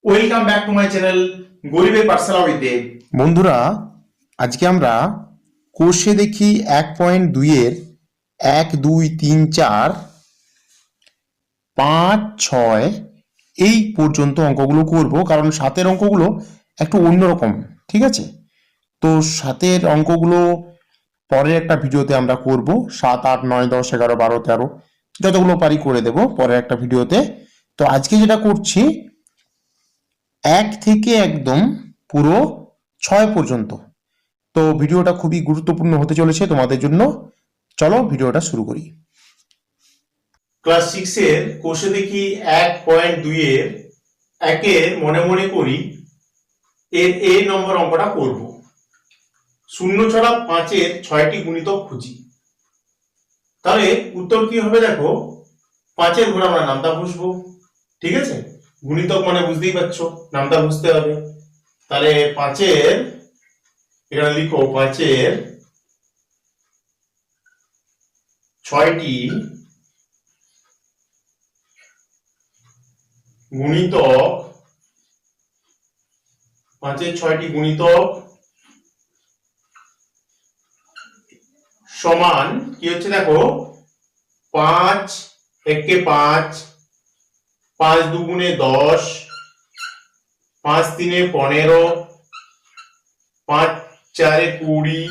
Welcome back to my channel গরিবের পাঠশালা with দেব। বন্ধুরা, আজকে আমরা কোষে দেখি 1.2 এর 1, 2, 3, 4, 5, 6 এই পর্যন্ত অঙ্কগুলো করব, কারণ সাতের অঙ্কগুলো একটু অন্যরকম। ঠিক আছে, তো সাতের অঙ্কগুলো পরের একটা ভিডিওতে আমরা করব। 7, 8, 9, 10, 11, 12, 13 যতগুলো পারি করে দেব পরের একটা ভিডিওতে। তো আজকে যেটা করছি 1 থেকে একদম পুরো 6 পর্যন্ত। তো ভিডিওটা খুবই গুরুত্বপূর্ণ হতে চলেছে তোমাদের জন্য। চলো ভিডিওটা শুরু করি। ক্লাস 6 এর কোষে দেখি 1.2 এর একের মনে মনে করি এর এ নম্বর অঙ্কটা করব। শূন্য ছড়া 5-এর 6টি গুণিতক খুঁজি। তাহলে উত্তর কি হবে দেখো, 5-এর ঘরে আমরা নামতা বসবো। ঠিক আছে, গুণিতক মানে বুঝতেই পারছো, নামতা বুঝতে হবে। তাহলে 5-এর এখানে লিখো 5-এর 6টি গুণিতক, 5-এর 6টি গুণিতক সমান কি হচ্ছে দেখো, 5 একে 5, 5 দুগুণে 10, 5 তিনে 15, 5 চারে 20,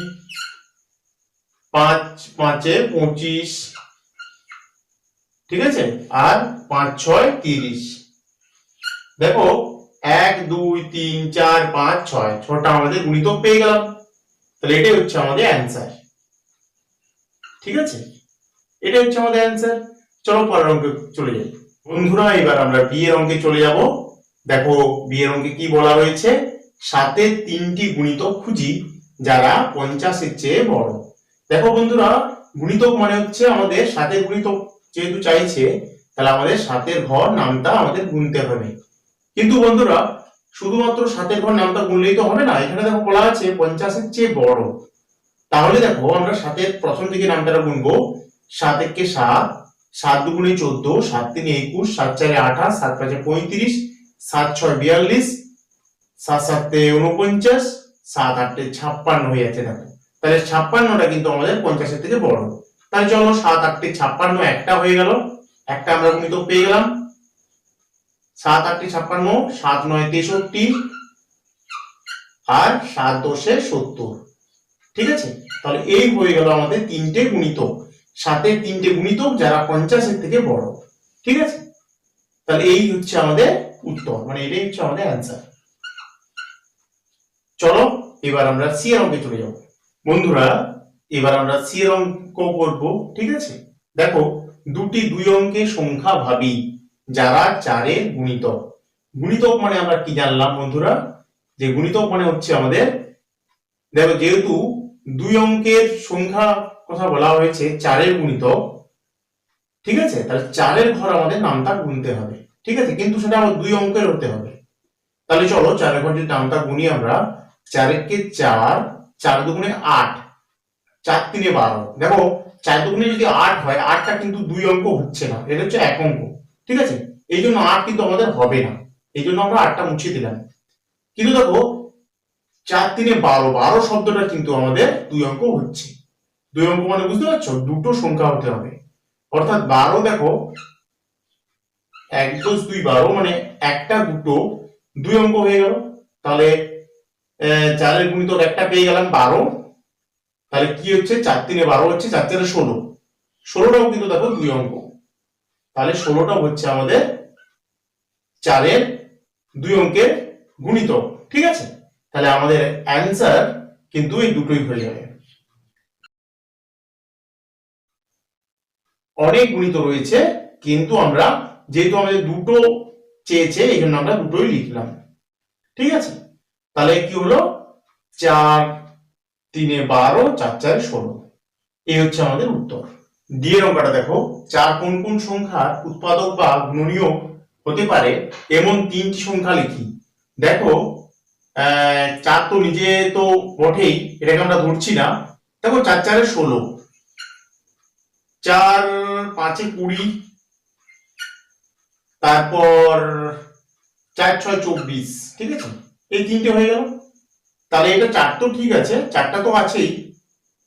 5 পাঁচে 25। ঠিক আছে, আর 5 6 30। দেখো 1 2 3 4 5 6 ছটা আমাদের গুণিতক পেয়ে গেলাম। তাহলে এটাই হচ্ছে আমাদের অ্যান্সার। ঠিক আছে, এটা হচ্ছে আমাদের অ্যান্সার। চলো পরের অঙ্কে চলে যাই। বন্ধুরা, এবার আমরা বি এর অঙ্কে চলে যাব। দেখো বি এর অঙ্কে কি বলা হয়েছে, 7-এর 3টি গুণিতক খুঁজি যারা 50-এর চেয়ে বড়। দেখো বন্ধুরা, গুণিতক মানে হচ্ছে আমাদের 7-এর গুণিতক যেহেতু চাইছে, তাহলে আমাদের 7-এর ঘর নামটা আমাদের গুনতে হবে। কিন্তু বন্ধুরা, শুধুমাত্র 7-এর ঘর নামটা গুনলেই তো হবে না, এখানে দেখো বলা আছে 50-এর চেয়ে বড়। তাহলে দেখো আমরা 7-এর প্রথম দিকে নামটা গুনবো। 7 একে 7, 7 দুগুণে 14, 7 তিনে 21, 7 চারে 28, 7 পাঁচে 35, 7 6 42, 7 7 49, 7 8 56 হয়ে যাচ্ছে। দেখো তাহলে 56টা কিন্তু আমাদের 50-এর থেকে বড়। তাহলে চলো 7 8 56 একটা হয়ে গেল, একটা আমরা গুণিতক পেয়ে গেলাম। 7 8 56, 7 9 63, আর 7 10 70। ঠিক আছে, তাহলে এই হয়ে গেল আমাদের 3টে গুণিতক, 7-এর 3টে গুণিতক যারা 50-এর থেকে বড়। ঠিক আছে, তাহলে এই হচ্ছে আমাদের উত্তর, মানে এটাই হচ্ছে আমাদের অ্যান্সার। চলো এবার আমরা সি এর অঙ্কে চলে যাব। বন্ধুরা, এবার আমরা সি এর অঙ্ক করব। ঠিক আছে, দেখো দুটি 2 অঙ্কের সংখ্যা ভাবি যারা 4-এর গুণিতক। গুণিতক মানে আমরা কি জানলাম বন্ধুরা, যে গুণিতক মানে হচ্ছে আমাদের, দেখো যেহেতু 2 অঙ্কের সংখ্যা কথা বলা হয়েছে 4-এর গুণিতক। ঠিক আছে, তাহলে 4-এর ঘর আমাদের নামটা গুনতে হবে। ঠিক আছে, কিন্তু সেটা আমার 2 অঙ্কের হতে হবে। তাহলে চলো 4-এর ঘর যদি নামটা গুনি আমরা, 4 একে 4, 4 দুগুণে 8, 4 তিনে 12। দেখো 4 দুগুণে যদি 8 হয়, 8টা কিন্তু 2 অঙ্ক হচ্ছে না, এটা হচ্ছে 1 অঙ্ক। ঠিক আছে, এই জন্য 8 কিন্তু আমাদের হবে না, এই জন্য আমরা 8টা মুছে দিলাম। কিন্তু দেখো 4 তিনে 12, 12 শব্দটা কিন্তু আমাদের 2 অঙ্ক হচ্ছে। 2 অঙ্ক মানে বুঝতে পারছো, দুটো সংখ্যা হতে হবে। অর্থাৎ 12 দেখো 1 10 2 12, মানে একটা দুটো 2 অঙ্ক হয়ে গেল। তাহলে 4-এর গুণিতক একটা পেয়ে গেলাম 12। তাহলে কি হচ্ছে, 4 তিনে 12 হচ্ছে, 4 চারে 16, 16টাও কিন্তু দেখো 2 অঙ্ক। তাহলে 16টা হচ্ছে আমাদের 4-এর 2 অঙ্কের গুণিতক। ঠিক আছে, তাহলে আমাদের অ্যান্সার কিন্তু এই দুটোই হয়ে যাবে। অনেক গুণিত রয়েছে, কিন্তু আমরা যেহেতু আমাদের দুটো চেয়েছে, এই জন্য আমরা দুটোই লিখলাম। ঠিক আছে, তাহলে কি হলো, 4 তিনে 12, 4 চারে 16, এই হচ্ছে আমাদের উত্তর। ডি এর অঙ্কটা দেখো, 4 কোন কোন সংখ্যার উৎপাদক বা গুণনীয় হতে পারে এমন 3টি সংখ্যা লিখি। দেখো 4 তো নিজে তো বটেই, এটাকে আমরা ধরছি না। দেখো 4 চারে 16, 4 5 20, তারপর 4 6 24, ঠিক আছে, এই তিনটে হয়ে গেল। তাহলে এটা 4 তো ঠিক আছে, 4টা তো আছেই,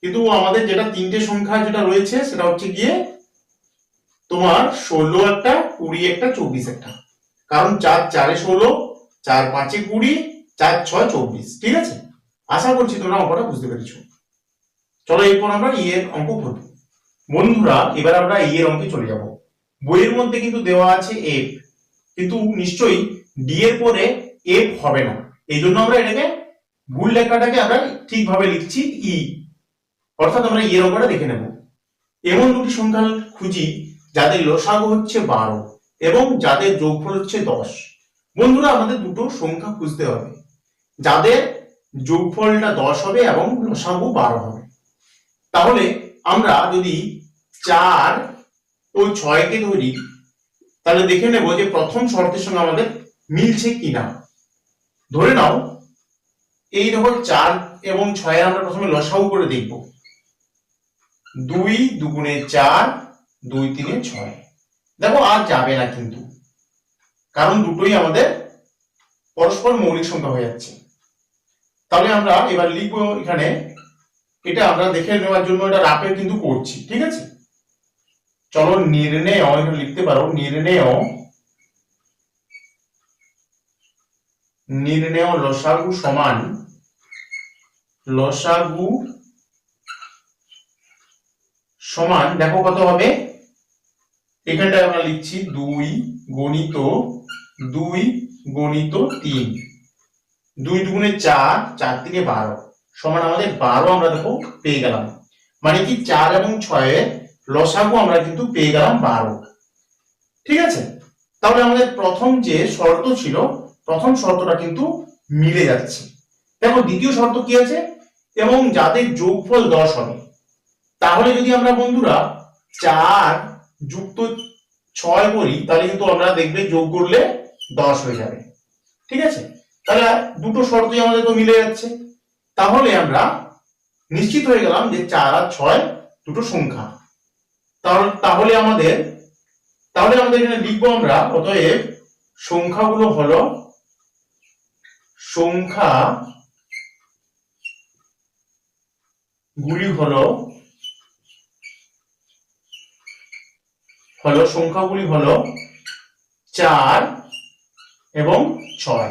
কিন্তু আমাদের যেটা তিনটে সংখ্যা যেটা রয়েছে সেটা হচ্ছে গিয়ে তোমার 16 একটা, 20 একটা, 24 একটা। কারণ 4 4 এ 16, 4 5 এ 20, 4 6 24, ঠিক আছে। আশা করছি তোমরা অঙ্কটা বুঝতে পেরেছো। চলো এরপর আমরা ই এর অঙ্ক করব। বন্ধুরা এবার আমরা ই এর অঙ্কে চলে যাব। বইয়ের মধ্যে কিন্তু দেওয়া আছে এফ, কিন্তু নিশ্চয়ই ডি এর পরে এফ হবে না, এই জন্য আমরা এটাকে ভুল লেখাটাকে আমরা ঠিকভাবে লিখছি ই, অর্থাৎ আমরা ই এর অঙ্কটা দেখে নেব। এমন দুটি সংখ্যা খুঁজি যাদের লসাগু হচ্ছে 12 এবং যাদের যোগফল হচ্ছে 10। বন্ধুরা আমাদের দুটো সংখ্যা খুঁজতে হবে যাদের যোগফলটা 10 হবে এবং লসাগু 12 হবে। তাহলে আমরা যদি 4 ও 6 কে ধরি, তাহলে দেখে নেব যে প্রথম শর্তের সঙ্গে আমাদের মিলছে কিনা। ধরে নাও এই দেখো 4 এবং 6 আমরা প্রথমে লসাগু করে দেখব। 2 দুগুণে 4, 2 3 6। দেখো আর যাবে না কিন্তু, কারণ দুটোই আমাদের পরস্পর মৌলিক সংখ্যা হয়ে যাচ্ছে। তাহলে আমরা এবার লিখবো এখানে, এটা আমরা দেখে নেওয়ার জন্য এটা রাপে কিন্তু করছি, ঠিক আছে। চলো নির্ণেয়, এখানে লিখতে পারো নির্ণেয় লসাগু সমান লসাগু সমান, দেখো কত হবে, এখানটায় আমরা লিখছি 2 গণিত 2 গণিত 3, 2 দুগুণে 4, 4 3 12 সমান আমাদের 12 আমরা দেখো পেয়ে গেলাম। মানে কি 4 এবং 6 এর লসাগু আমরা কিন্তু পেয়ে গেলাম 12, ঠিক আছে। তাহলে আমাদের প্রথম যে শর্ত ছিল, প্রথম শর্তটা কিন্তু মিলে যাচ্ছে। দেখো দ্বিতীয় শর্ত কি আছে, এবং যাদের যোগফল 10 হবে। তাহলে যদি আমরা বন্ধুরা 4 যুক্ত 6 করি, তাহলে কিন্তু আমরা দেখবে যোগ করলে 10 হয়ে যাবে, ঠিক আছে। তাহলে দুটো শর্তই আমাদের তো মিলে যাচ্ছে। তাহলে আমরা নিশ্চিত হয়ে গেলাম যে 4 আর 6 দুটো সংখ্যা। তাহলে আমাদের এখানে লিখবো আমরা, অতএব সংখ্যাগুলো হলো সংখ্যাগুলি হলো 4 এবং 6।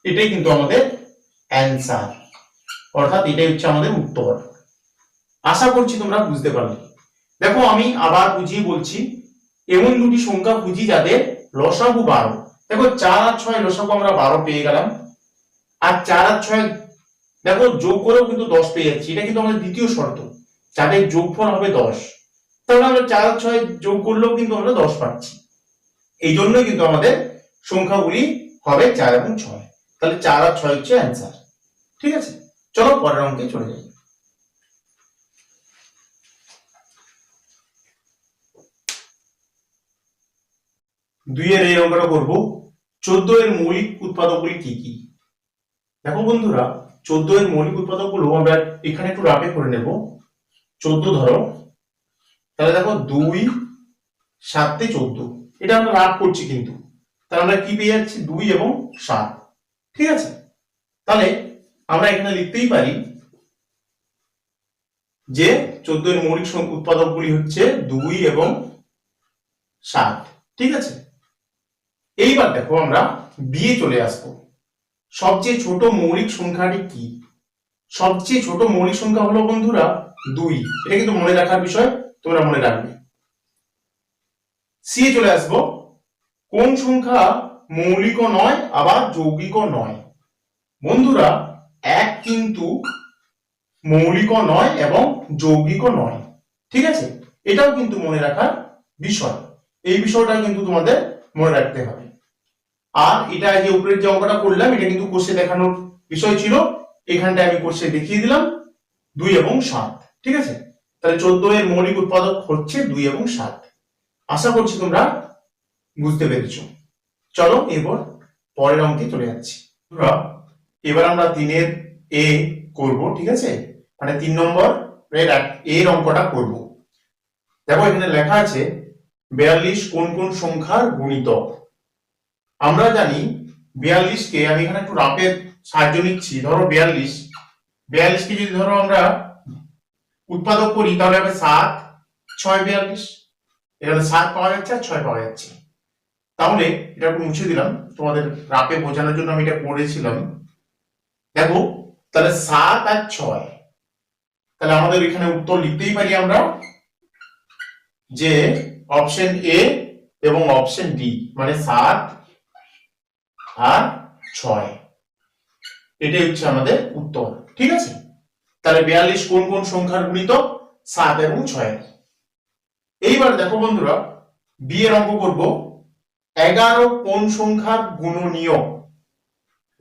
এটাই কিন্তু আমাদের অ্যান্সার, অর্থাৎ এটাই হচ্ছে আমাদের উত্তর। আশা করছি তোমরা বুঝতে পারলে। দেখো আমি আবার বুঝিয়ে বলছি, এমন দুটি সংখ্যা খুঁজি যাদের লসাগু 12। দেখো 4 আর 6 লসাগু আমরা 12 পেয়ে গেলাম, আর 4 আর 6 দেখো যোগ করেও কিন্তু 10 পেয়ে যাচ্ছি। এটা কিন্তু আমাদের দ্বিতীয় শর্ত, যাদের যোগফল হবে 10। তাহলে আমরা 4 আর 6 যোগ করলেও কিন্তু আমরা 10 পাচ্ছি। এই জন্যই কিন্তু আমাদের সংখ্যাগুলি হবে 4 এবং 6। তাহলে 4 আর 6 হচ্ছে অ্যান্সার, ঠিক আছে। চলো পরের অঙ্কে চলে যাই। 2 এর এই অঙ্কটা করব। 14 এর মৌলিক উৎপাদকগুলি কি কি? দেখো বন্ধুরা 14 এর মৌলিক উৎপাদকগুলো আমরা এখানে একটু রাফে করে নেব। 14 ধরো, তাহলে দেখো 2 7 তে 14, এটা আমরা রাফ করছি কিন্তু। তাহলে আমরা কি পেয়ে যাচ্ছি, 2 এবং 7, ঠিক আছে। তাহলে আমরা এখানে লিখতেই পারি যে 14 এর মৌলিক উৎপাদকগুলি হচ্ছে 2 এবং 7, ঠিক আছে। এইবার দেখো আমরা বিয়ে চলে আসবো। সবচেয়ে ছোট মৌলিক সংখ্যাটি কি? সবচেয়ে ছোট মৌলিক সংখ্যা হলো বন্ধুরা 2। এটা কিন্তু মনে রাখার বিষয়, তোমরা মনে রাখবে। সি চলে আসবো, কোন সংখ্যা মৌলিকও নয় আবার যৌগিকও নয়? বন্ধুরা 1 কিন্তু মৌলিকও নয় এবং যৌগিকও নয়, ঠিক আছে। এটাও কিন্তু মনে রাখার বিষয়, এই বিষয়টা কিন্তু তোমাদের মনে রাখতে হবে। আর এটা যে উপরের যে অঙ্কটা করলাম, এটা কিন্তু কোর্সে দেখানোর বিষয় ছিল, এখানটায় আমি কোর্সে দেখিয়ে দিলাম 2 এবং 7, ঠিক আছে। তাহলে 14 এর মৌলিক উৎপাদক হচ্ছে 2 এবং 7। আশা করছি তোমরা বুঝতে পেরেছো। চলো এবার পরের অঙ্কে চলে যাচ্ছি। এবার আমরা 3 এর এ করব, ঠিক আছে, মানে 3 নম্বর এর অঙ্কটা করব। দেখো এখানে লেখা আছে 42 কোন কোন সংখ্যার গুণিতক। আমরা জানি 42কে, আমি এখানে একটু রাফের সাহায্য নিচ্ছি। ধরো 42কে যদি ধরো আমরা উৎপাদক করি তাহলে হবে 7 6 42। এখানে 7 পাওয়া যাচ্ছে আর 6 পাওয়া যাচ্ছে। তাহলে এটা একটু মুছে দিলাম, তোমাদের রাফে বোঝানোর জন্য আমি এটা করেছিলাম। দেখো তাহলে 7 আর 6, তাহলে আমাদের এখানে উত্তর লিখতেই পারি আমরা যে অপশন এ এবং অপশন ডি, মানে 7 আর 6, এটাই হচ্ছে আমাদের উত্তর। ঠিক আছে, তাহলে 42 কোন কোন সংখ্যার গুণিতক? 7 এবং 6। এইবার দেখো বন্ধুরা, বি এর অঙ্ক করব। 11 কোন সংখ্যার গুণনীয়ক?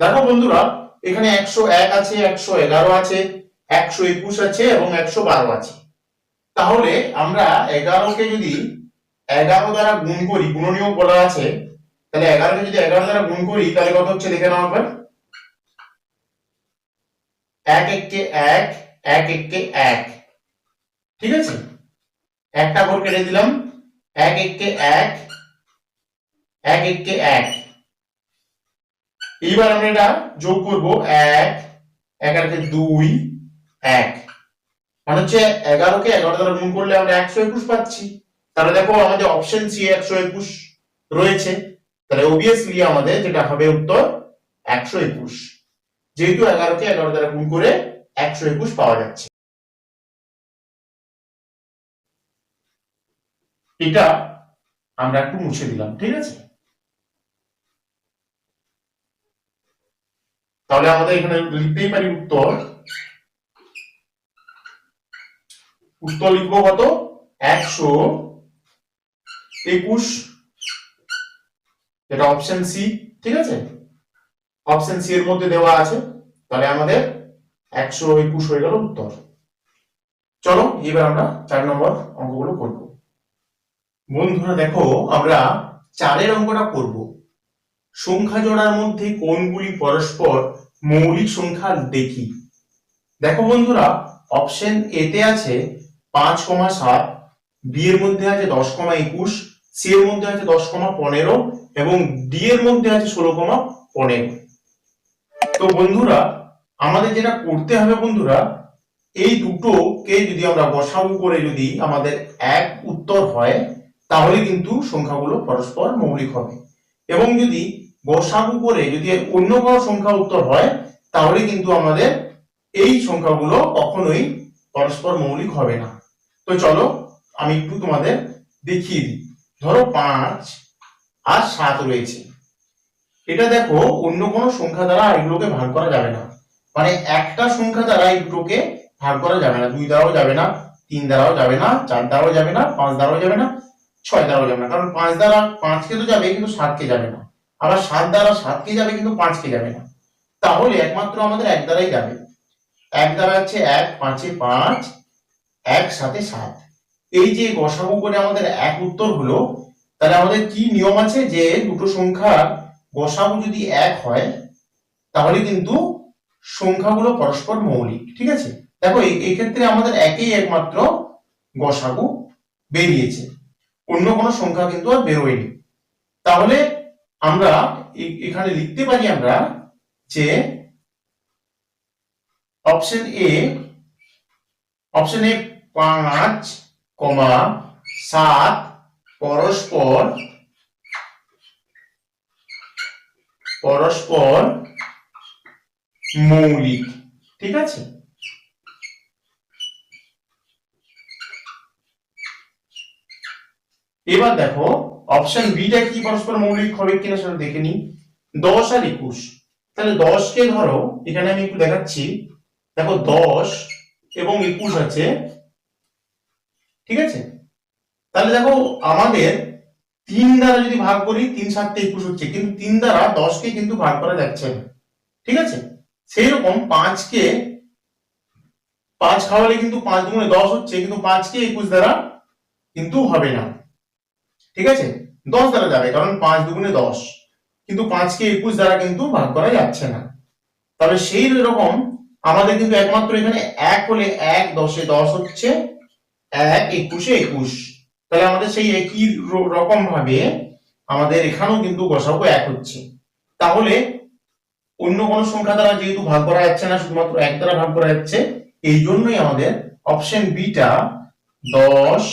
দেখো বন্ধুরা, এখানে 101 আছে, 111 আছে, 121 আছে এবং 112 আছে। তাহলে আমরা 11কে যদি 11 দ্বারা গুণ করি, গুণনীয়ক বলা আছে, তাহলে 11কে যদি 11 দ্বারা গুণ করি তাহলে কত হচ্ছে দেখে নাও একবার। 1 1 1, 1 1 1, ঠিক আছে, একটা ঘর কেটে দিলাম। 1 1 1, 1 1 1। এইবার আমরা এটা যোগ করব, 1 1 আর 2 1, মানে হচ্ছে 11কে 11 দ্বারা গুণ করলে আমরা 121 পাচ্ছি। তাহলে দেখো আমাদের অপশন সি 121 রয়েছে, তাহলে অবভিয়াসলি আমাদের যেটা হবে উত্তর 121, যেহেতু 11কে 11 দ্বারা গুণ করে 121 পাওয়া যাচ্ছে। এটা আমরা একটু মুছে দিলাম। ঠিক আছে, তাহলে আমাদের এখানে লিখতেই পারি উত্তর লিখবো কত? 121, এটা অপশন সি। ঠিক আছে, অপশন সি এর মধ্যে দেওয়া আছে, তাহলে আমাদের 121 হয়ে গেল উত্তর। চলো এবার আমরা 4 নম্বর অঙ্কগুলো করব। বন্ধুরা দেখো, আমরা 4 অঙ্কটা করব। সংখ্যা জোড়ার মধ্যে কোনগুলি পরস্পর মৌলিক সংখ্যা দেখি। দেখো বন্ধুরা, অপশন এ তে আছে 5,7, বি এর মধ্যে আছে 10,21, সি এর মধ্যে আছে 10,15 এবং ডি এর মধ্যে আছে 16,15। তো বন্ধুরা, আমাদের যেটা করতে হবে বন্ধুরা, এই দুটোকে যদি আমরা গসাগু করে যদি আমাদের এক উত্তর হয় তাহলে কিন্তু সংখ্যাগুলো পরস্পর মৌলিক হবে, এবং যদি গসাগু করে যদি অন্য কোনো সংখ্যা উত্তর হয় তাহলে কিন্তু আমাদের এই সংখ্যাগুলো কখনোই পরস্পর মৌলিক হবে না। তো চলো আমি একটু তোমাদের দেখিয়ে দিই। ধরো 5 আর 7 রয়েছে, এটা দেখো অন্য কোনো সংখ্যা দ্বারা এগুলোকে ভাগ করা যাবে না, মানে একটা সংখ্যা দ্বারা এই দুটোকে ভাগ করা যাবে না। 2 দ্বারাও যাবে না, 3 দ্বারাও যাবে না, 4 দ্বারাও যাবে না, 5 দ্বারাও যাবে না, 6 দ্বারাও যাবে না, কারণ 5 দ্বারা 5 কে তো যাবে কিন্তু 7 কে যাবে না, আবার 7 দ্বারা 7 কে যাবে কিন্তু 5 কে যাবে না। তাহলে একমাত্র আমাদের এক দ্বারাই যাবে। এক দ্বারা হচ্ছে 1 5 এ 5, 1 7 এ 7। এই যে গসাগু করে আমাদের এক উত্তর হলো, তাহলে আমাদের কি নিয়ম আছে যে দুটো সংখ্যার গসাগু যদি এক হয় তাহলে কিন্তু সংখ্যাগুলো পরস্পর মৌলিক। ঠিক আছে, দেখো এই ক্ষেত্রে আমাদের একই একমাত্র গসাগু বেরিয়েছে, অন্য কোনো সংখ্যা কিন্তু আর বেরোয়নি। তাহলে আমরা এখানে লিখতে পারি আমরা যে অপশন এ 5,7 পরস্পর মৌলিক। ঠিক আছে, এবার দেখো অপশন বিটা কি পরস্পর মৌলিক হবে কিনা সেটা দেখে নি। 10 আর 21, তাহলে 10 কে ধরো, এখানে আমি একটু দেখাচ্ছি, দেখো 10 এবং 21 আছে। ঠিক আছে, তাহলে দেখো আমাদের 3 দ্বারা যদি ভাগ করি 3 7 21 হচ্ছে, কিন্তু 3 দ্বারা 10 কে কিন্তু ভাগ করা যাচ্ছে না। ঠিক আছে, সেই রকম 5 কে 5 খাওয়ালে কিন্তু 5 দুগুণে 10 হচ্ছে, কিন্তু 5 কে 21 দ্বারা কিন্তু হবে না। ঠিক আছে, 10 দ্বারা যাবে, কারণ 5 দুগুণে 10, কিন্তু 5 কে 21 দ্বারা কিন্তু ভাগ করা যাচ্ছে না। তবে সেই রকম আমাদের কিন্তু একমাত্র এখানে 1 হলে 1 10 এ 10 হচ্ছে, 1 21 এ 21, তাহলে আমাদের সেই একই রকম ভাবে আমাদের এখানেও কিন্তু গসাগু 1 হচ্ছে। তাহলে অন্য কোনো সংখ্যা দ্বারা যেহেতু ভাগ করা যাচ্ছে না, শুধুমাত্র 1 দ্বারা ভাগ করা যাচ্ছে, এই জন্যই আমাদের অপশন বিটা 10,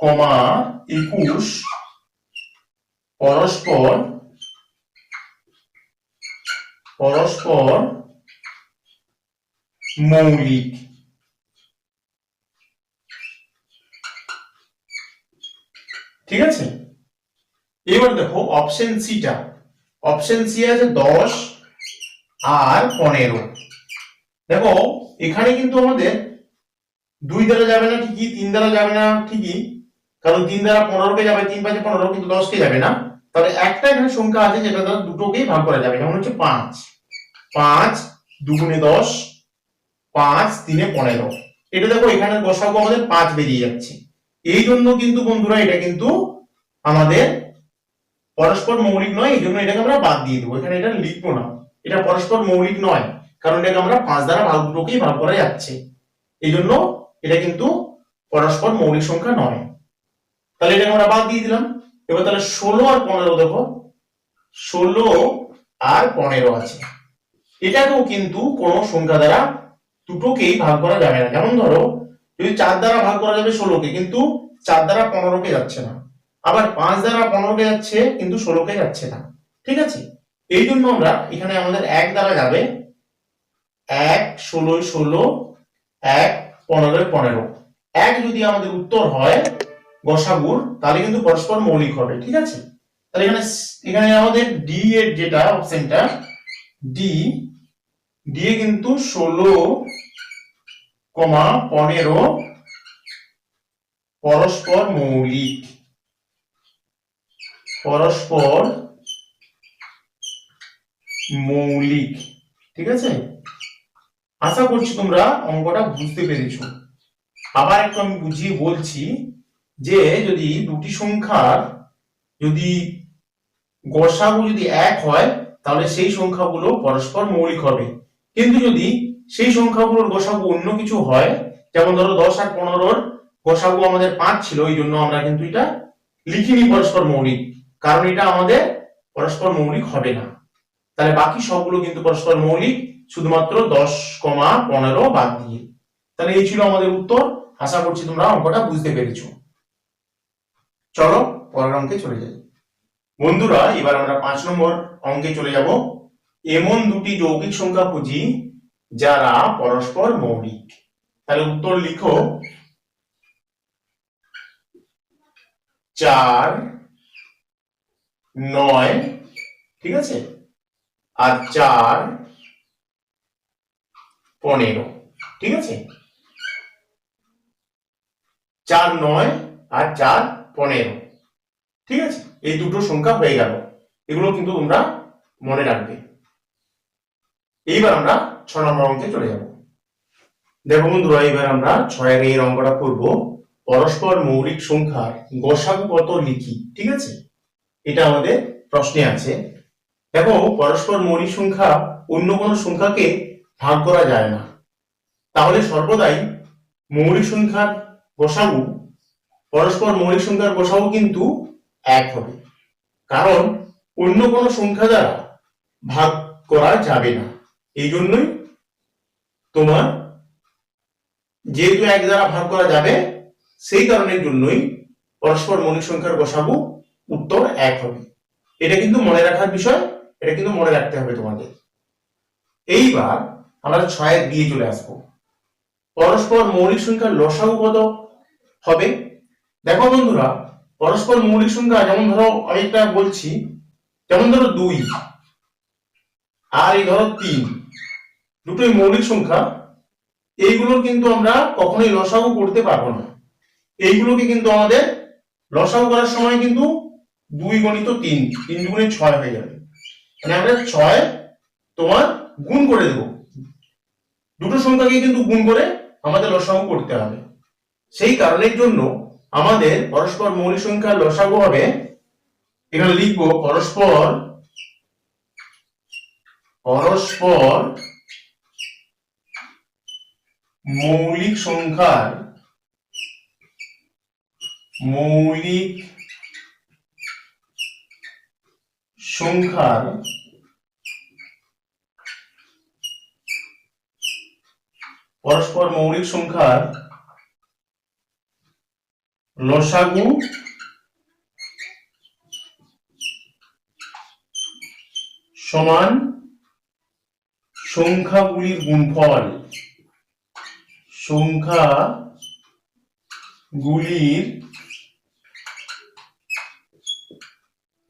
21 পরস্পর মৌলিক। ঠিক আছে, এবার দেখো অপশন সিটা। অপশন সি আছে 10 আর 15। দেখো এখানে কিন্তু আমাদের 2 দ্বারা যাবে না ঠিকই, 3 দ্বারা যাবে না ঠিকই, কারণ 3 দ্বারা 15 কে যাবে, 3 5 15, কিন্তু 10 কে যাবে না। তাহলে একটা এখানে সংখ্যা আছে যেটা দ্বারা দুটোকেই ভাগ করা যাবে, যেমন হচ্ছে 5। 5 2 গুণে 10, 5 3 এ 15। এটা দেখো এখানে গসাগু আমাদের 5 বেরিয়ে যাচ্ছে। এই জন্য কিন্তু বন্ধুরা এটা কিন্তু আমাদের পরস্পর মৌলিক নয়, এই জন্য এটাকে আমরা বাদ দিয়ে দেবো, এখানে এটা লিখবো না। এটা পরস্পর মৌলিক নয়, কারণ এটাকে আমরা 5 দ্বারা দুটোকেই ভাগ করা যাচ্ছে, এই জন্য এটা কিন্তু পরস্পর মৌলিক সংখ্যা নয়। তাহলে এটাকে আমরা বাদ দিয়ে দিলাম। এবার তাহলে 16 আর 15 দেখো, 16 আর 15 আছে। এটাকেও কিন্তু কোন সংখ্যা দ্বারা দুটোকেই ভাগ করা যাবে না। যেমন ধরো যদি 4 দ্বারা ভাগ করা যাবে 16 কে, কিন্তু 4 দ্বারা 15 কে যাচ্ছে না, আবার 5 দ্বারা 15 কে যাচ্ছে কিন্তু 16 কে যাচ্ছে না। ঠিক আছে, এই জন্য আমরা এখানে আমাদের 1 দ্বারা যাবে, 1 16 16, 1 15 15। 1 যদি আমাদের উত্তর হয় গসাগুর, তাহলে কিন্তু পরস্পর মৌলিক হবে। ঠিক আছে, তাহলে এখানে এখানে আমাদের ডি এর যেটা অপশনটা, ডি ডি এ কিন্তু 16, 15 পরস্পর মৌলিক। পরস্পর মৌলিক। ঠিক আছে, আশা করছি তোমরা অঙ্কটা বুঝতে পেরেছো। আবার একটু আমি বুঝিয়ে বলছি যে যদি দুটি সংখ্যার যদি গসাগু যদি 1 হয়, তাহলে সেই সংখ্যাগুলো পরস্পর মৌলিক হবে। কিন্তু যদি সেই সংখ্যাগুলোর গসাগু অন্য কিছু হয়, যেমন ধরো 10 আর 15-র গসাগু আমাদের 5 ছিল, এই জন্য আমরা কিন্তু এটা লিখিনি পরস্পর মৌলিক, কারণ এটা আমাদের পরস্পর মৌলিক হবে না। তাহলে বাকি সবগুলো কিন্তু পরস্পর মৌলিক, শুধুমাত্র 10, 15 বাদ দিয়ে। তাহলে এই ছিল আমাদের উত্তর। আশা করছি তোমরা অঙ্কটা বুঝতে পেরেছো। চলো পরের অঙ্কে চলে যাই। বন্ধুরা এবার আমরা 5 নম্বর অঙ্কে চলে যাব। এমন দুটি যৌগিক সংখ্যা খুঁজি যারা পরস্পর মৌলিক। তাহলে উত্তর লিখো, 4 9, ঠিক আছে, আর 4 15। ঠিক আছে, 4 9 আর 4 15। ঠিক আছে, এই দুটো সংখ্যা হয়ে গেল। এগুলো কিন্তু তোমরা মনে রাখবে। এইবার আমরা 6 নম্বর অঙ্কে চলে যাব। দেখো বন্ধুরা, এবার আমরা 6 এর অঙ্কটা করব। পরস্পর মৌলিক সংখ্যার গসাগু কত লিখি। ঠিক আছে, এটা আমাদের প্রশ্নে আছে। দেখো পরস্পর মৌলিক সংখ্যা অন্য কোনো সংখ্যাকে ভাগ করা যায় না, তাহলে সর্বদাই মৌলিক সংখ্যার গসাগু, পরস্পর মৌলিক সংখ্যার গসাগু কিন্তু 1 হবে, কারণ অন্য কোনো সংখ্যা দ্বারা ভাগ করা যাবে না। এই জন্যই তোমার যেহেতু 1 দ্বারা ভাগ করা যাবে, সেই কারণের জন্যই পরস্পর মৌলিক সংখ্যার গসাগু উত্তর 1 হবে। এটা কিন্তু মনে রাখার বিষয়, এটা কিন্তু মনে রাখতে হবে তোমাদের। এইবার আমরা 6 দিয়ে চলে আসবো। পরস্পর মৌলিক সংখ্যার লসাগু কত হবে? দেখো বন্ধুরা, পরস্পর মৌলিক সংখ্যা যেমন ধরো আমি একটা বলছি, যেমন ধরো 2 আর এই ধরো 3, দুটোই মৌলিক সংখ্যা। এইগুলোর কিন্তু আমরা কখনোই লসাগু করতে পারবো না। এইগুলোকে কিন্তু আমাদের লসাগু করার সময় কিন্তু 2 গুণিত 3, 3 গুণে 6 হয়ে যাবে। মানে আমরা 6 তোমার গুণ করে দেব, দুটো সংখ্যাকে কিন্তু গুণ করে আমাদের লসাগু করতে হবে। সেই কারণের জন্য আমাদের পরস্পর মৌলিক সংখ্যার লসাগু হবে, এখানে লিখবো পরস্পর মৌলিক সংখ্যার সংখ্যার পরস্পর মৌলিক সংখ্যার লসাগু সমান সংখ্যাগুলির গুণফল। সংখ্যাগুলির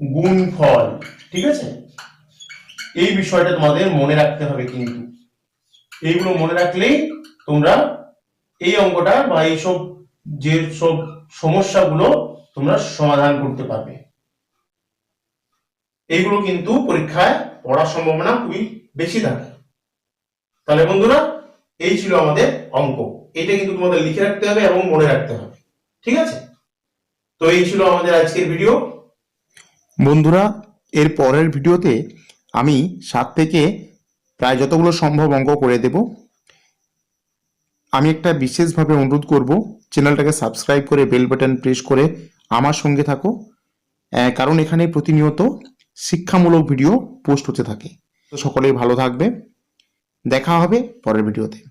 গুণফল, ঠিক আছে? এই বিষয়টা তোমাদের মনে রাখতে হবে, কিন্তু এইগুলো মনে রাখলেই তোমরা এই অঙ্কটা বা এইসব যে সব সমস্যাগুলো তোমরা সমাধান করতে পারবে। এইগুলো কিন্তু পরীক্ষায় পড়ার সম্ভাবনা খুবই বেশি থাকে। তাহলে বন্ধুরা, এই ছিল আমাদের অঙ্ক। এটা কিন্তু তোমাদের লিখে রাখতে হবে এবং মনে রাখতে হবে, ঠিক আছে? তো এই ছিল আমাদের আজকের ভিডিও। বন্ধুরা, এর পরের ভিডিওতে আমি 7 থেকে প্রায় যতগুলো সম্ভব অঙ্ক করে দেব। আমি একটা বিশেষভাবে অনুরোধ করব, চ্যানেলটাকে সাবস্ক্রাইব করে বেল বাটন প্রেস করে আমার সঙ্গে থাকো, কারণ এখানে প্রতিনিয়ত শিক্ষামূলক ভিডিও পোস্ট হতে থাকে। তো সকলেই ভালো থাকবে, দেখা হবে পরের ভিডিওতে।